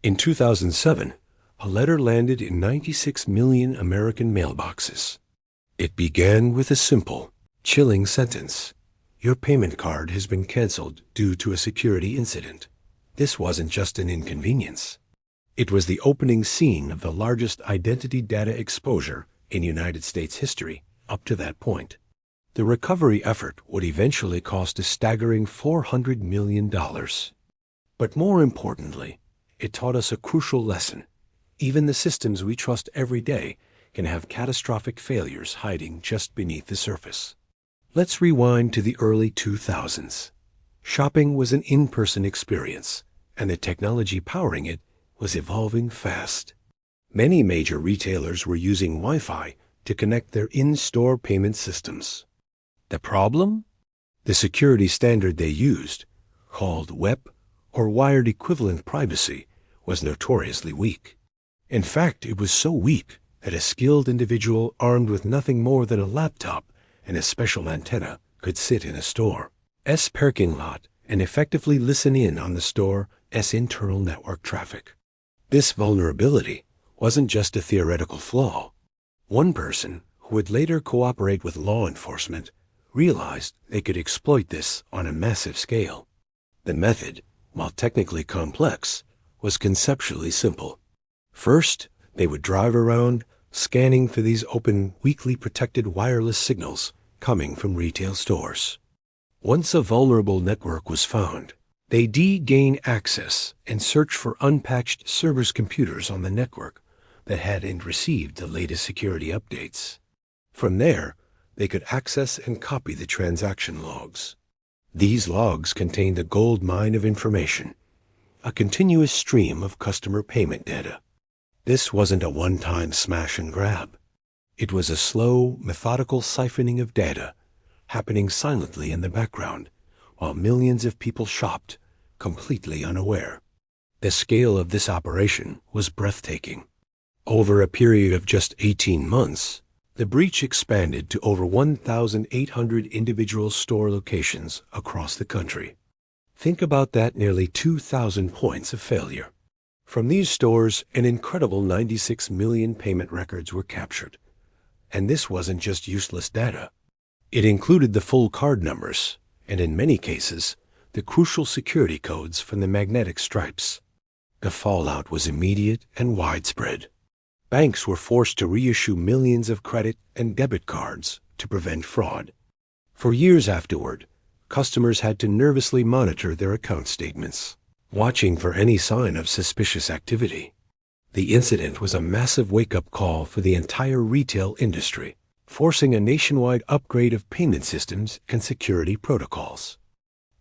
In 2007, a letter landed in 96 million American mailboxes. It began with a simple, chilling sentence. Your payment card has been canceled due to a security incident. This wasn't just an inconvenience. It was the opening scene of the largest identity data exposure in United States history up to that point. The recovery effort would eventually cost a staggering $400 million. But more importantly, it taught us a crucial lesson. Even the systems we trust every day can have catastrophic failures hiding just beneath the surface. Let's rewind to the early 2000s. Shopping was an in-person experience, and the technology powering it was evolving fast. Many major retailers were using Wi-Fi to connect their in-store payment systems. The problem? The security standard they used, called WEP or Wired Equivalent Privacy, was notoriously weak. In fact, it was so weak that a skilled individual armed with nothing more than a laptop and a special antenna could sit in a store's parking lot and effectively listen in on the store's internal network traffic. This vulnerability wasn't just a theoretical flaw. One person, who would later cooperate with law enforcement, realized they could exploit this on a massive scale. The method, while technically complex, was conceptually simple. First, they would drive around, scanning for these open, weakly protected wireless signals coming from retail stores. Once a vulnerable network was found, they'd gain access and search for unpatched servers' computers on the network that hadn't received the latest security updates. From there, they could access and copy the transaction logs. These logs contained a gold mine of information, a continuous stream of customer payment data. This wasn't a one-time smash and grab. It was a slow, methodical siphoning of data, happening silently in the background, while millions of people shopped, completely unaware. The scale of this operation was breathtaking. Over a period of just 18 months, the breach expanded to over 1,800 individual store locations across the country. Think about that, nearly 2,000 points of failure. From these stores, an incredible 96 million payment records were captured. And this wasn't just useless data. It included the full card numbers, and in many cases, the crucial security codes from the magnetic stripes. The fallout was immediate and widespread. Banks were forced to reissue millions of credit and debit cards to prevent fraud. For years afterward, customers had to nervously monitor their account statements, watching for any sign of suspicious activity. The incident was a massive wake-up call for the entire retail industry, forcing a nationwide upgrade of payment systems and security protocols.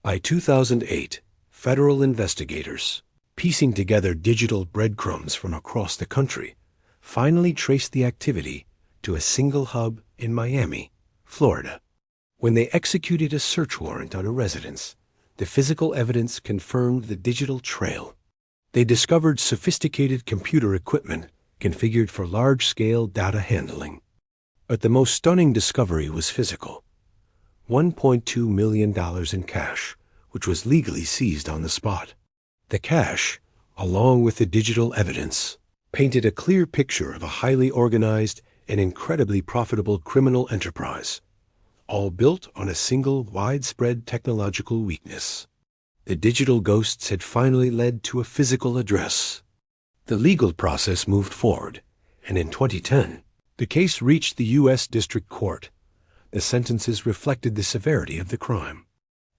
By 2008, federal investigators, piecing together digital breadcrumbs from across the country, finally traced the activity to a single hub in Miami, Florida. When they executed a search warrant on a residence, the physical evidence confirmed the digital trail. They discovered sophisticated computer equipment configured for large-scale data handling. But the most stunning discovery was physical. $1.2 million in cash, which was legally seized on the spot. The cash, along with the digital evidence, painted a clear picture of a highly organized and incredibly profitable criminal enterprise, all built on a single widespread technological weakness. The digital ghosts had finally led to a physical address. The legal process moved forward, and in 2010, the case reached the U.S. District Court. The sentences reflected the severity of the crime.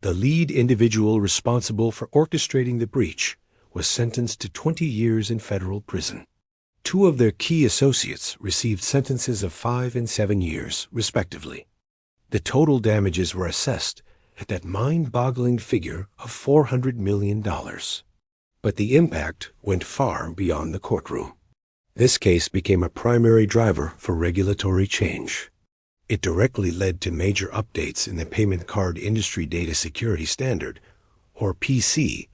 The lead individual responsible for orchestrating the breach was sentenced to 20 years in federal prison. Two of their key associates received sentences of 5 and 7 years, respectively. The total damages were assessed at that mind-boggling figure of $400 million. But the impact went far beyond the courtroom. This case became a primary driver for regulatory change. It directly led to major updates in the Payment Card Industry Data Security Standard, or PCI-DSS.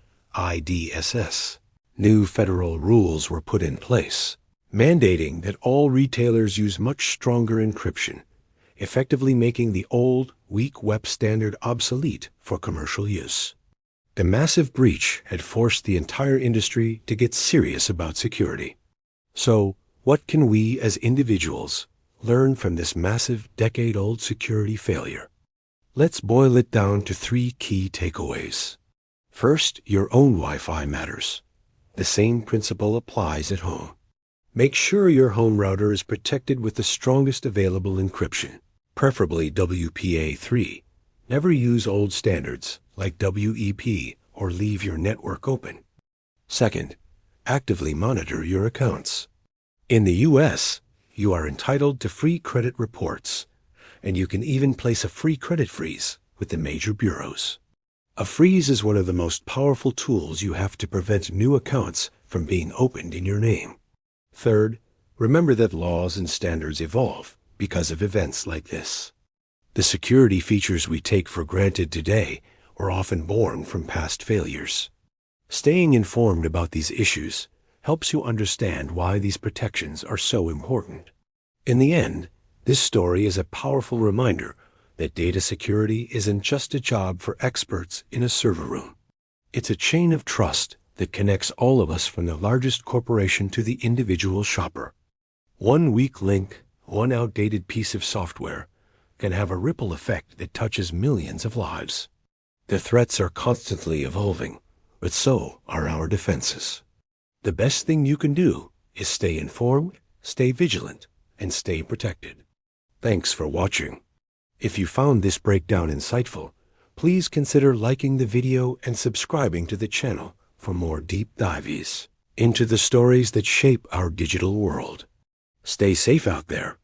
New federal rules were put in place, mandating that all retailers use much stronger encryption, effectively making the old, weak WEP standard obsolete for commercial use. The massive breach had forced the entire industry to get serious about security. So, what can we as individuals learn from this massive decade-old security failure? Let's boil it down to 3 key takeaways. First, your own Wi-Fi matters. The same principle applies at home. Make sure your home router is protected with the strongest available encryption, preferably WPA3. Never use old standards like WEP or leave your network open. Second, actively monitor your accounts. In the US, you are entitled to free credit reports, and you can even place a free credit freeze with the major bureaus. A freeze is one of the most powerful tools you have to prevent new accounts from being opened in your name. Third, remember that laws and standards evolve because of events like this. The security features we take for granted today were often born from past failures. Staying informed about these issues helps you understand why these protections are so important. In the end, this story is a powerful reminder that data security isn't just a job for experts in a server room. It's a chain of trust that connects all of us from the largest corporation to the individual shopper. One weak link, one outdated piece of software, can have a ripple effect that touches millions of lives. The threats are constantly evolving, but so are our defenses. The best thing you can do is stay informed, stay vigilant, and stay protected. Thanks for watching. If you found this breakdown insightful, please consider liking the video and subscribing to the channel for more deep dives into the stories that shape our digital world. Stay safe out there,